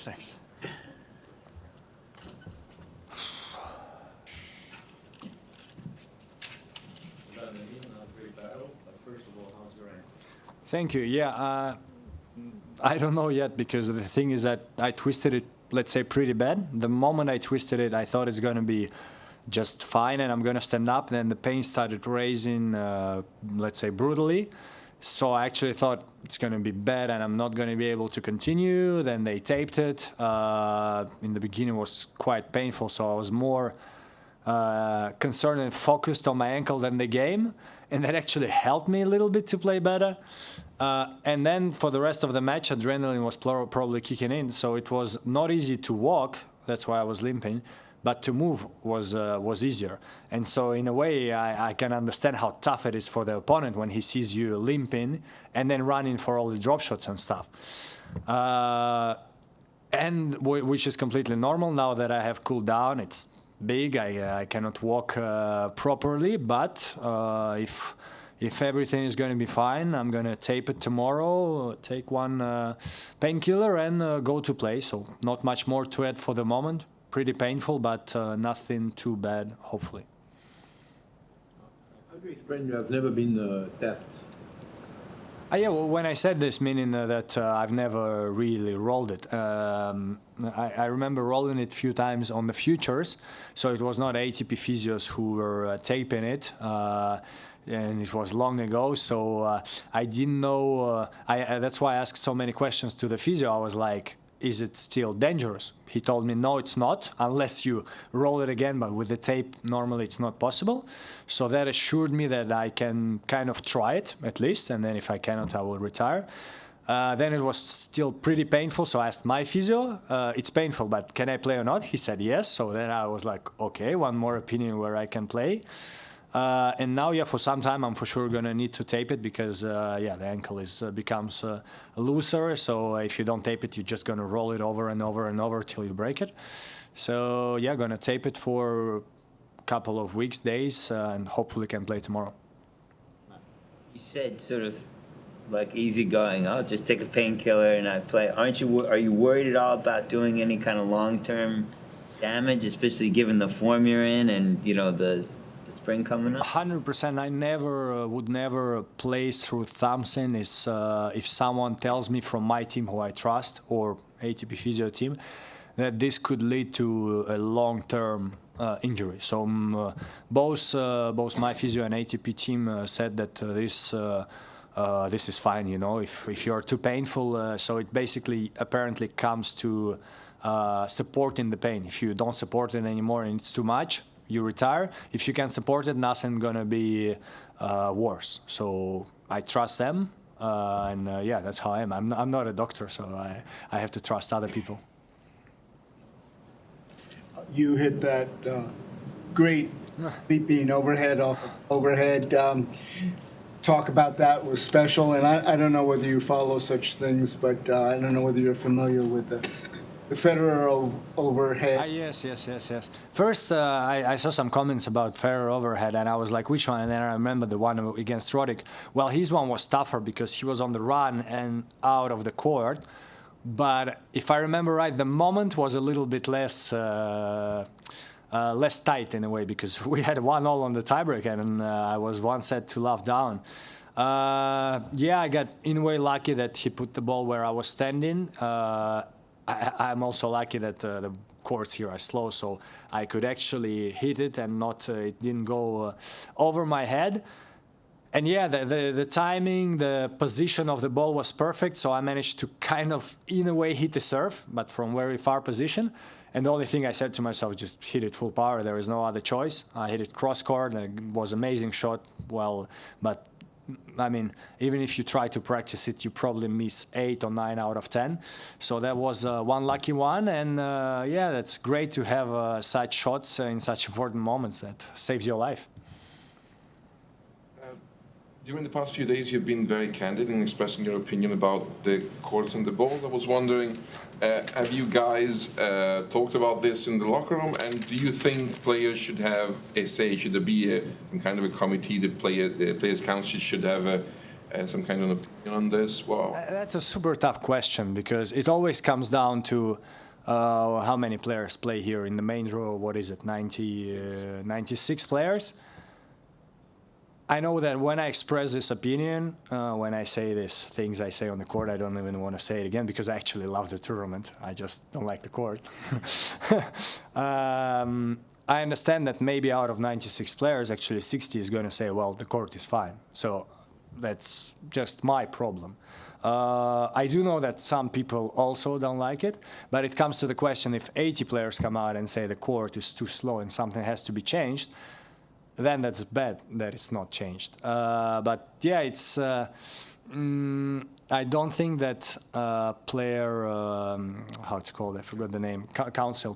Thanks. Thank you. Yeah, I don't know yet, because the thing is that I twisted it, let's say, pretty bad. The moment I twisted it, I thought it's going to be just fine and I'm going to stand up. Then the pain started raising, let's say, brutally. So I actually thought it's going to be bad and I'm not going to be able to continue. Then they taped it. In the beginning, it was quite painful, so I was more concerned and focused on my ankle than the game. And that actually helped me a little bit to play better. And then for the rest of the match, adrenaline was probably kicking in. So it was not easy to walk. That's why I was limping. But to move was easier. And so in a way, I can understand how tough it is for the opponent when he sees you limping and then running for all the drop shots and stuff. And which is completely normal. Now that I have cooled down, it's big. I cannot walk properly, but if everything is going to be fine, I'm going to tape it tomorrow, take one painkiller and go to play. So not much more to add for the moment. Pretty painful, but nothing too bad, hopefully. How do you explain you have never been tapped? Yeah, well, when I said this, meaning that I've never really rolled it. I remember rolling it a few times on the futures, so it was not ATP physios who were taping it, and it was long ago, so I didn't know. That's why I asked so many questions to the physio. I was like, is it still dangerous? He told me, no, it's not, unless you roll it again, but with the tape, normally it's not possible. So that assured me that I can kind of try it, at least, and then if I cannot, I will retire. Then it was still pretty painful, so I asked my physio, it's painful, but can I play or not? He said yes, so then I was like, okay, one more opinion where I can play. And now, yeah, for some time, I'm for sure going to need to tape it because, yeah, the ankle becomes looser. So if you don't tape it, you're just going to roll it over and over and over till you break it. So, yeah, going to tape it for a couple of weeks, days, and hopefully can play tomorrow. You said sort of like easy going. I'll just take a painkiller and I play. Are you worried at all about doing any kind of long-term damage, especially given the form you're in and, you know, the spring coming up? 100%. I would never play through thumbs in if someone tells me from my team who I trust or ATP physio team that this could lead to a long-term injury. So both my physio and ATP team said that this is fine. You know, if you're too painful, so it basically apparently comes to supporting the pain. If you don't support it anymore and it's too much, you retire. If you can support it, nothing gonna be worse. So I trust them, and yeah, that's how I am. I'm not a doctor, so I have to trust other people. You hit that great leaping overhead off of overhead. Talk about that was special, and I don't know whether you follow such things, but I don't know whether you're familiar with the Federer overhead. Yes. First, I saw some comments about Federer overhead, and I was like, which one? And then I remember the one against Roddick. Well, his one was tougher because he was on the run and out of the court. But if I remember right, the moment was a little bit less tight in a way because we had 1-1 on the tiebreak, and I was one set to love down. Yeah, I got in a way lucky that he put the ball where I was standing. I'm also lucky that the courts here are slow, so I could actually hit it and it didn't go over my head. And yeah, the timing, the position of the ball was perfect, so I managed to kind of, in a way, hit the serve, but from very far position. And the only thing I said to myself, just hit it full power. There is no other choice. I hit it cross court, and it was an amazing shot. Well, but I mean, even if you try to practice it, you probably miss 8 or 9 out of 10. So that was one lucky one, and yeah, that's great to have such shots in such important moments that saves your life. During the past few days, you've been very candid in expressing your opinion about the courts and the balls. I was wondering, have you guys talked about this in the locker room? And do you think players should have a say? Should there be a kind of a committee? The Players' Council should have some kind of opinion on this? Wow. That's a super tough question because it always comes down to how many players play here in the main draw. What is it, 96 players? I know that when I express this opinion, when I say these things I say on the court, I don't even want to say it again because I actually love the tournament. I just don't like the court. I understand that maybe out of 96 players, actually 60 is going to say, well, the court is fine. So that's just my problem. I do know that some people also don't like it, but it comes to the question, if 80 players come out and say the court is too slow and something has to be changed, then that's bad that it's not changed. But yeah, it's. I don't think that player, how it's called, I forgot the name,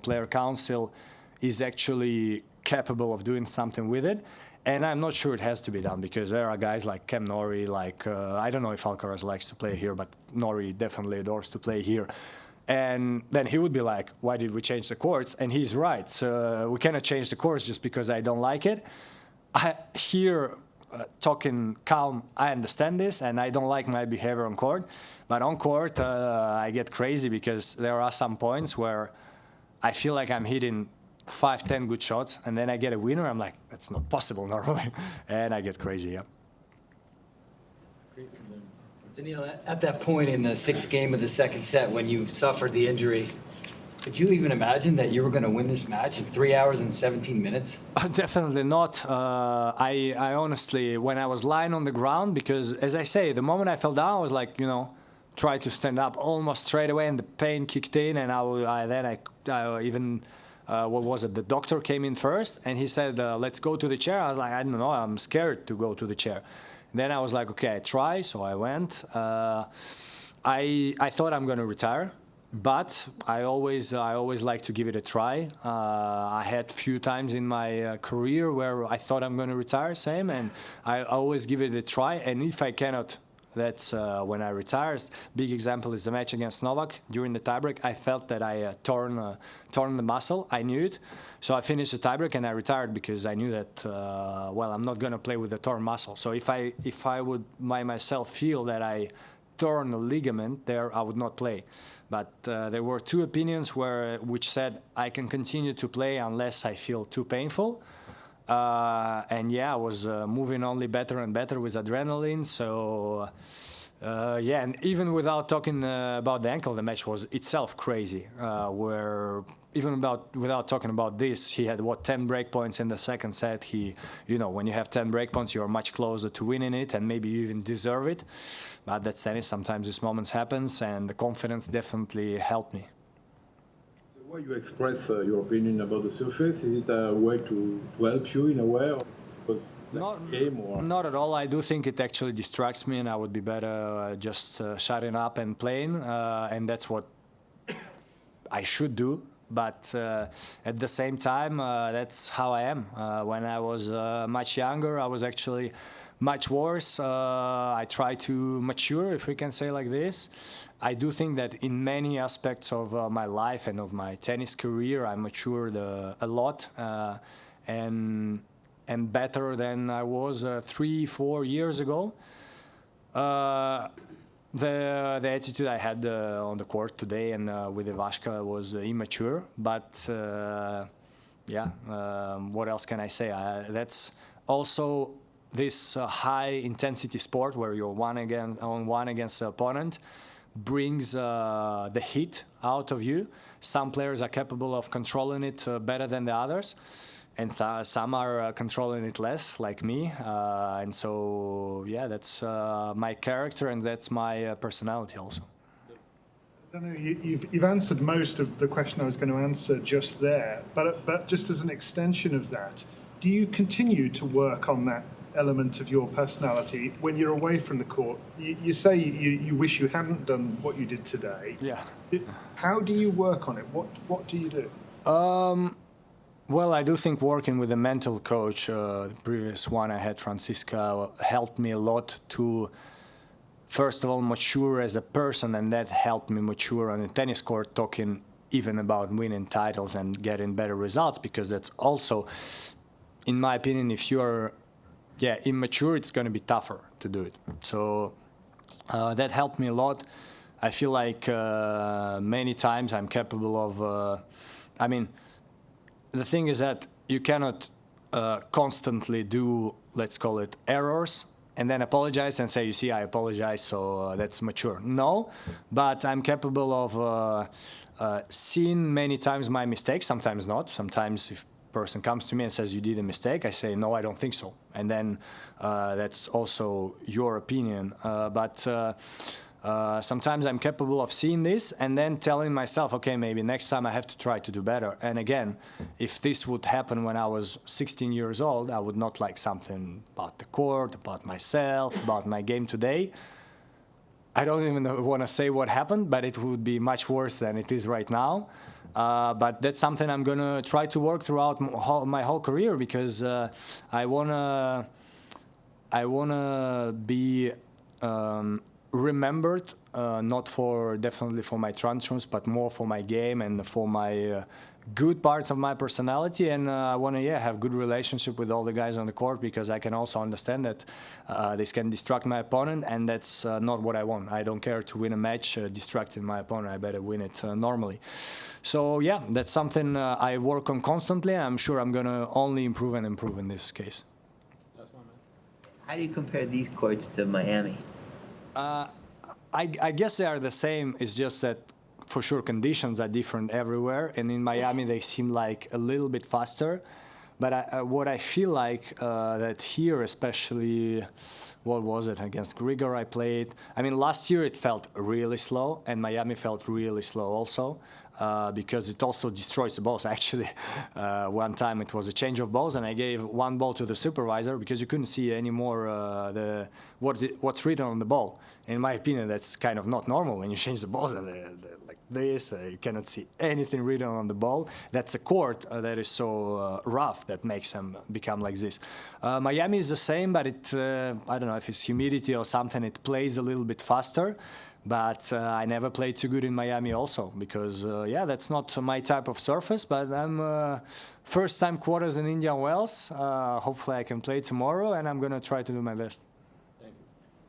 player council is actually capable of doing something with it. And I'm not sure it has to be done because there are guys like Cam Norrie, like, I don't know if Alcaraz likes to play here, but Norrie definitely adores to play here. And then he would be like, why did we change the courts? And he's right. So we cannot change the courts just because I don't like it. Talking calm, I understand this, and I don't like my behavior on court. But on court, I get crazy because there are some points where I feel like I'm hitting 5-10 good shots, and then I get a winner. I'm like, that's not possible normally, and I get crazy. Yeah. Daniil, at that point in the sixth game of the second set, when you suffered the injury, could you even imagine that you were going to win this match in 3 hours and 17 minutes? Definitely not. I honestly, when I was lying on the ground, because as I say, the moment I fell down, I was like, try to stand up almost straight away, and the pain kicked in, and what was it? The doctor came in first, and he said, let's go to the chair. I was like, I don't know, I'm scared to go to the chair. Then I was like, okay, I try, so I went. I thought I'm going to retire, but I always like to give it a try. I had few times in my career where I thought I'm going to retire, same, and I always give it a try. And if I cannot, that's when I retire. Big example is the match against Novak. During the tiebreak, I felt that I torn the muscle. I knew it. So I finished the tiebreak and I retired because I knew that, I'm not going to play with the torn muscle. So if I would by myself feel that I torn a ligament there, I would not play. But there were two opinions which said I can continue to play unless I feel too painful. And yeah, I was moving only better and better with adrenaline. So and even without talking about the ankle, the match was itself crazy. Where even without talking about this, he had 10 break points in the second set. When you have 10 break points, you are much closer to winning it, and maybe you even deserve it. But that's tennis. Sometimes these moments happens, and the confidence definitely helped me. The way you express your opinion about the surface, is it a way to help you in a way, or because not at all. I do think it actually distracts me, and I would be better just shutting up and playing, and that's what I should do. But at the same time, that's how I am. When I was much younger, I was actually much worse. I try to mature, if we can say like this. I do think that in many aspects of my life and of my tennis career, I matured a lot and better than I was 3-4 years ago. The attitude I had on the court today and with Ivashka was immature, but what else can I say? That's also this high-intensity sport where you're one against the opponent brings the heat out of you. Some players are capable of controlling it better than the others, and some are controlling it less, like me. And so, that's my character, and that's my personality also. You've answered most of the question I was going to answer just there, but just as an extension of that, do you continue to work on that element of your personality when you're away from the court? You say you wish you hadn't done what you did today. Yeah. How do you work on it? What do you do? Well, I do think working with a mental coach, the previous one I had, Francisca, helped me a lot to, first of all, mature as a person, and that helped me mature on the tennis court, talking even about winning titles and getting better results, because that's also, in my opinion, if you're yeah, immature, it's going to be tougher to do it. So that helped me a lot. I feel like many times I'm capable of, I mean, the thing is that you cannot constantly do, let's call it, errors and then apologize and say, you see, I apologize, so that's mature. No, but I'm capable of seeing many times my mistakes, sometimes not. Sometimes if a person comes to me and says, you did a mistake, I say, no, I don't think so. And then that's also your opinion. But sometimes I'm capable of seeing this and then telling myself, okay, maybe next time I have to try to do better. And again, if this would happen when I was 16 years old, I would not like something about the court, about myself, about my game today. I don't even want to say what happened, but it would be much worse than it is right now. But that's something I'm going to try to work throughout my whole career, because I wanna be remembered, not for definitely for my tantrums, but more for my game and for my good parts of my personality. And I want to have good relationship with all the guys on the court, because I can also understand that this can distract my opponent, and that's not what I want. I don't care to win a match distracting my opponent. I better win it normally. So yeah, that's something I work on constantly. I'm sure I'm going to only improve and improve in this case. How do you compare these courts to Miami? I guess they are the same. It's just that for sure conditions are different everywhere. And in Miami, they seem like a little bit faster. But what I feel like that here, especially, what was it, against Grigor I played? I mean, last year it felt really slow, and Miami felt really slow also. Because it also destroys the balls. Actually, one time it was a change of balls, and I gave one ball to the supervisor because you couldn't see anymore what's written on the ball. In my opinion, that's kind of not normal when you change the balls and they're like this. You cannot see anything written on the ball. That's a court that is so rough that makes them become like this. Miami is the same, but it I don't know if it's humidity or something. It plays a little bit faster. But I never played too good in Miami also, because, yeah, that's not my type of surface. But I'm first-time quarters in Indian Wells. Hopefully I can play tomorrow, and I'm going to try to do my best.